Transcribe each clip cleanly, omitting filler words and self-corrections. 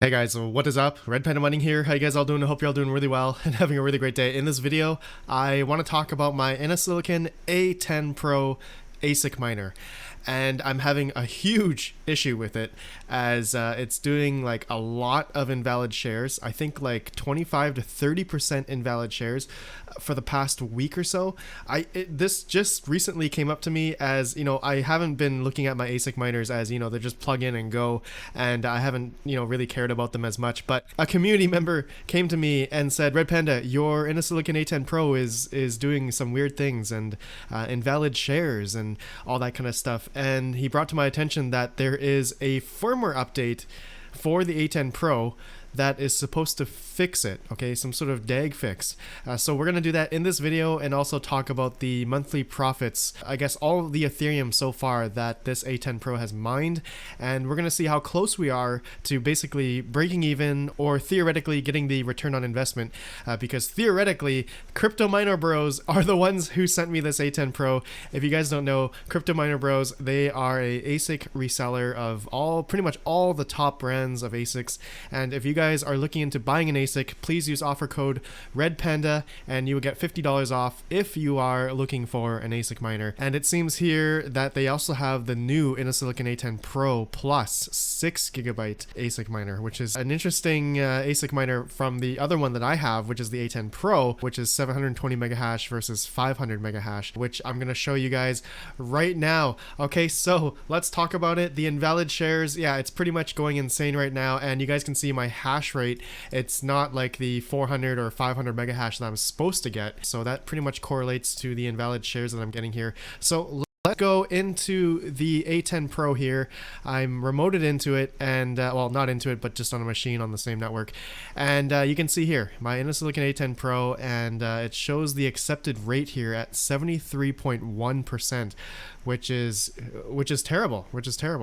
Hey guys, so what is up? RedPandaMining here. How you guys all doing? I hope you're all doing really well and having a really great day. In this video, I want to talk about my Innosilicon A10 Pro ASIC miner. And I'm having a huge issue with it as it's doing like a lot of invalid shares. I think like 25 to 30% invalid shares for the past week or so. This just recently came up to me as, I haven't been looking at my ASIC miners as, they just plug in and go, and I haven't, really cared about them as much. But a community member came to me and said, Red Panda, your Innosilicon A10 Pro is doing some weird things and invalid shares and all that kind of stuff. And he brought to my attention that there is a firmware update for the A10 Pro that is supposed to fix it, okay? Some sort of DAG fix. So we're gonna do that in this video and also talk about the monthly profits, I guess all of the Ethereum so far that this A10 Pro has mined, and we're gonna see how close we are to basically breaking even or theoretically getting the return on investment, because theoretically, Crypto Miner Bros are the ones who sent me this A10 Pro. If you guys don't know, Crypto Miner Bros, they are a ASIC reseller of pretty much all the top brands of ASICs, and if you guys are looking into buying an ASIC, please use offer code RedPanda and you will get $50 off if you are looking for an ASIC miner. And it seems here that they also have the new Innosilicon A10 Pro Plus 6GB ASIC miner, which is an interesting ASIC miner from the other one that I have, which is the A10 Pro, which is 720 megahash versus 500 megahash, which I'm going to show you guys right now. Okay, so let's talk about it. The invalid shares, yeah, it's pretty much going insane right now, and you guys can see my hash rate. It's not like the 400 or 500 megahash that I'm supposed to get, so that pretty much correlates to the invalid shares that I'm getting here. So let's go into the A10 Pro here. I'm remoted into it, and well, not into it, but just on a machine on the same network. And you can see here my Innosilicon A10 Pro, and it shows the accepted rate here at 73.1%, which is terrible.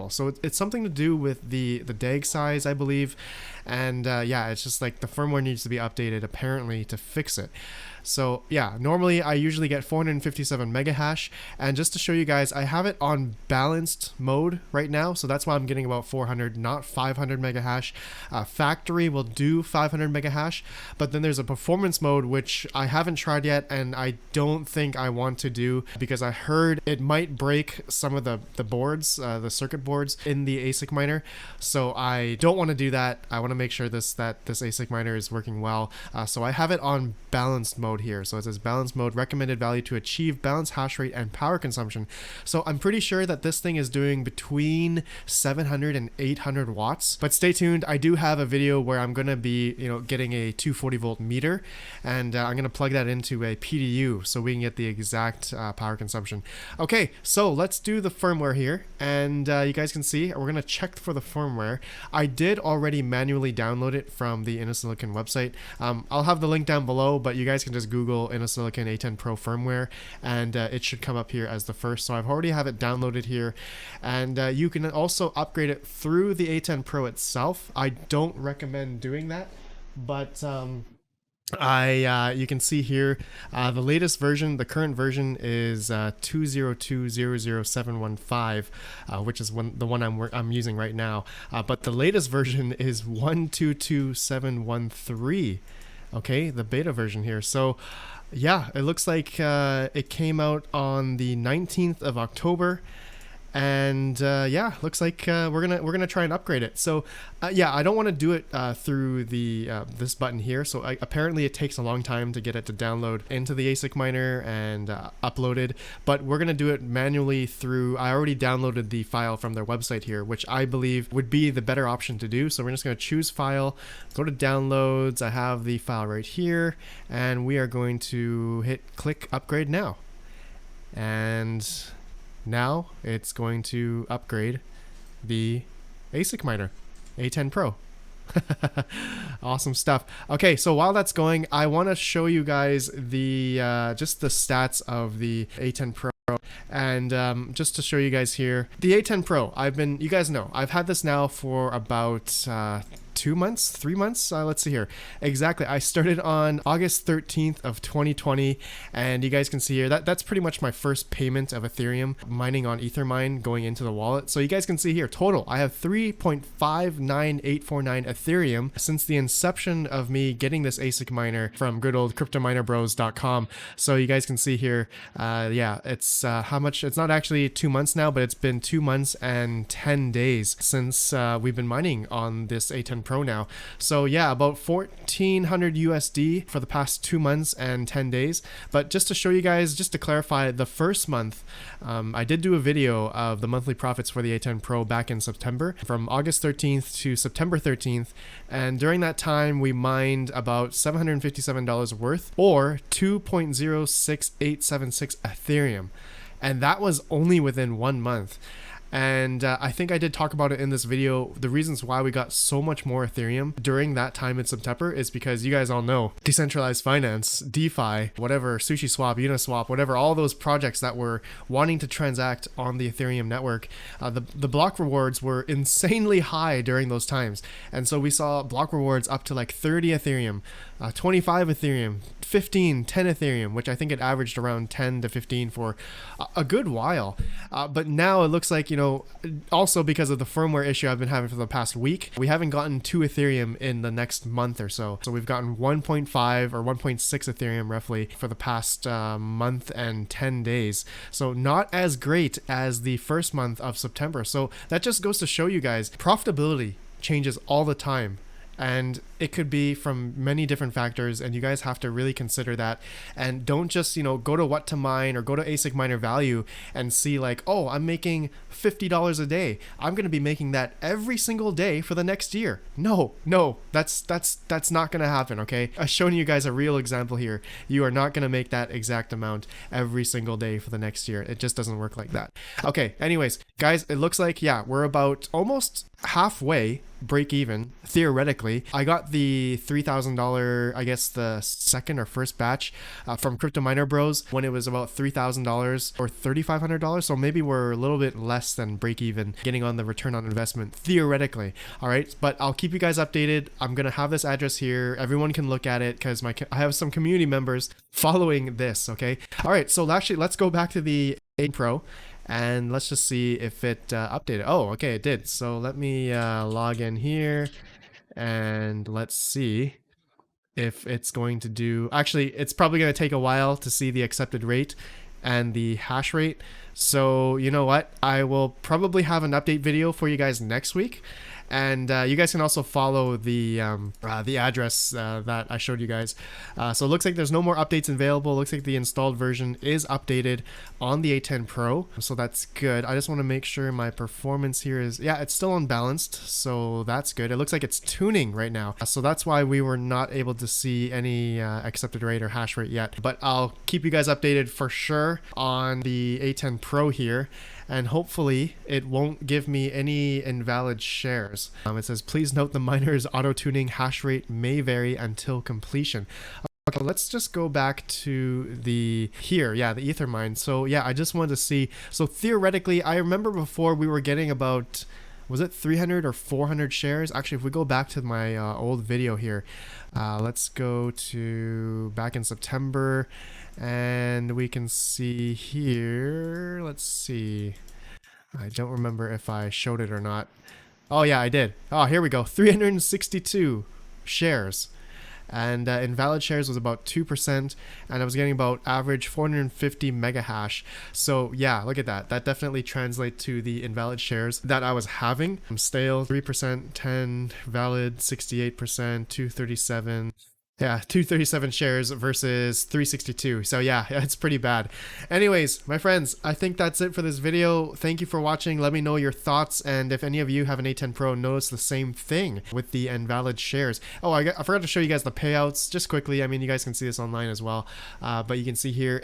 So it's something to do with the DAG size, I believe, and yeah, it's just like the firmware needs to be updated apparently to fix it. So yeah, normally I usually get 457 megahash, and just to show you guys, I have it on balanced mode right now, so that's why I'm getting about 400, not 500 megahash. Factory will do 500 megahash, but then there's a performance mode which I haven't tried yet, and I don't think I want to do because I heard it might break some of the boards, the circuit boards in the ASIC miner. So I don't want to do that. I want to make sure that this ASIC miner is working well. So I have it on balanced mode here. So it says balanced mode, recommended value to achieve balanced hash rate and power consumption. So I'm pretty sure that this thing is doing between 700 and 800 watts, but stay tuned. I do have a video where I'm going to be, getting a 240 volt meter, and I'm going to plug that into a PDU so we can get the exact power consumption. Okay, so let's do the firmware here, and you guys can see we're going to check for the firmware. I did already manually download it from the Innosilicon website. I'll have the link down below, but you guys can just Google Innosilicon A10 Pro firmware, and it should come up here as the first. So I've already have it downloaded here, and you can also upgrade it through the A10 Pro itself. I don't recommend doing that, but you can see here the latest version, the current version is 202.00715, which is the one I'm using right now, but the latest version is 122.713. Okay, the beta version here. So yeah, it looks like it came out on the 19th of October, and yeah, looks like we're gonna try and upgrade it. So yeah, I don't want to do it through the this button here. So apparently it takes a long time to get it to download into the ASIC miner and uploaded, but we're gonna do it manually through. I already downloaded the file from their website here, which I believe would be the better option to do. So we're just gonna choose file, go to downloads. I have the file right here, and we are going to hit click upgrade now, and now it's going to upgrade the ASIC miner, A10 Pro. Awesome stuff. Okay, so while that's going, I want to show you guys the just the stats of the A10 Pro. And just to show you guys here, the A10 Pro, you guys know, I've had this now for about 2 months, 3 months. Let's see here. Exactly. I started on August 13th of 2020, and you guys can see here that's pretty much my first payment of Ethereum mining on EtherMine going into the wallet. So you guys can see here, total, I have 3.59849 Ethereum since the inception of me getting this ASIC miner from good old cryptominerbros.com. So you guys can see here, yeah, it's how much, it's not actually 2 months now, but it's been 2 months and 10 days since we've been mining on this A10 Pro now. So yeah, about 1400 USD for the past 2 months and 10 days. But just to show you guys, just to clarify, the first month, I did do a video of the monthly profits for the A10 Pro back in September, from August 13th to September 13th. And during that time, we mined about $757 worth, or 2.06876 Ethereum. And that was only within 1 month. And I think I did talk about it in this video. The reasons why we got so much more Ethereum during that time in September is because you guys all know decentralized finance, DeFi, whatever, SushiSwap, Uniswap, whatever, all those projects that were wanting to transact on the Ethereum network, the block rewards were insanely high during those times. And so we saw block rewards up to like 30 Ethereum, 25 Ethereum, 15, 10 Ethereum, which I think it averaged around 10 to 15 for a good while. But now it looks like, you know, also because of the firmware issue I've been having for the past week, we haven't gotten 2 Ethereum in the next month or so. So we've gotten 1.5 or 1.6 Ethereum roughly for the past month and 10 days. So not as great as the first month of September. So that just goes to show you guys, profitability changes all the time. And it could be from many different factors, and you guys have to really consider that. And don't just, you know, go to what to mine or go to ASIC miner value and see like, oh, I'm making $50 a day. I'm going to be making that every single day for the next year. No, that's not going to happen. Okay. I've shown you guys a real example here. You are not going to make that exact amount every single day for the next year. It just doesn't work like that. Okay. Anyways, guys, it looks like, yeah, we're about almost halfway break even theoretically. I got the $3,000, I guess the second or first batch from Crypto Miner Bros when it was about $3,000 or $3,500. So maybe we're a little bit less than break even getting on the return on investment theoretically. All right, but I'll keep you guys updated. I'm gonna have this address here. Everyone can look at it because I have some community members following this. Okay. All right. So actually, let's go back to the A10 Pro. And let's just see if it updated. Oh, okay, it did. So let me log in here and let's see if it's going to do. Actually, it's probably going to take a while to see the accepted rate and the hash rate. So you know what? I will probably have an update video for you guys next week. And you guys can also follow the address that I showed you guys. So it looks like there's no more updates available. It looks like the installed version is updated on the A10 Pro. So that's good. I just want to make sure my performance here is, yeah, it's still unbalanced. So that's good. It looks like it's tuning right now. So that's why we were not able to see any accepted rate or hash rate yet. But I'll keep you guys updated for sure on the A10 Pro here. And hopefully it won't give me any invalid shares. It says, please note the miner's auto-tuning hash rate may vary until completion. Okay, let's just go back to the EtherMine. So yeah, I just wanted to see. So theoretically, I remember before we were getting about, was it 300 or 400 shares? Actually, if we go back to my old video here, let's go to back in September. And we can see here, let's see. I don't remember if I showed it or not. Oh yeah, I did. Oh, here we go. 362 shares. And invalid shares was about 2%. And I was getting about average 450 mega hash. So yeah, look at that. That definitely translates to the invalid shares that I was having. Stale 3%, 10, valid 68%, 237. Yeah, 237 shares versus 362. So yeah, it's pretty bad. Anyways, my friends, I think that's it for this video. Thank you for watching. Let me know your thoughts, and if any of you have an A10 Pro, notice the same thing with the invalid shares. Oh, I forgot to show you guys the payouts just quickly. I mean, you guys can see this online as well. But you can see here,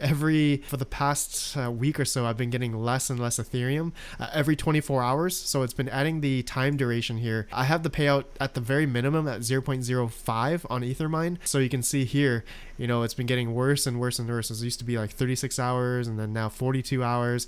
for the past week or so, I've been getting less and less Ethereum every 24 hours. So it's been adding the time duration here. I have the payout at the very minimum at 0.05 on EtherMine. So you can see here, you know, it's been getting worse and worse and worse. It used to be like 36 hours and then now 42 hours.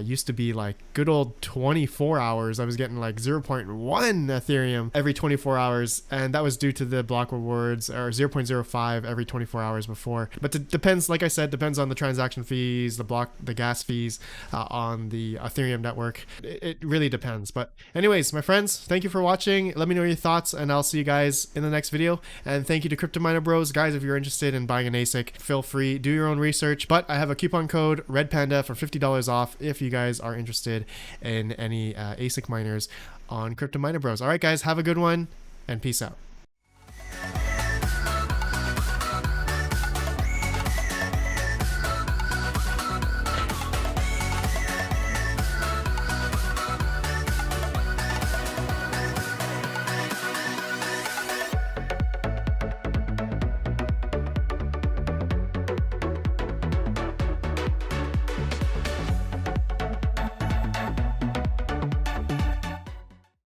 Used to be like good old 24 hours. I was getting like 0.1 Ethereum every 24 hours, and that was due to the block rewards, or 0.05 every 24 hours before. But it depends, like I said, depends on the transaction fees, the gas fees on the Ethereum network. It really depends. But anyways, my friends, thank you for watching. Let me know your thoughts, and I'll see you guys in the next video. And thank you to Crypto Miner Bros. Guys, if you're interested in buying an ASIC, feel free, do your own research. But I have a coupon code RedPanda for $50 off if you guys are interested in any ASIC miners on Crypto Miner Bros. All right, guys, have a good one, and peace out.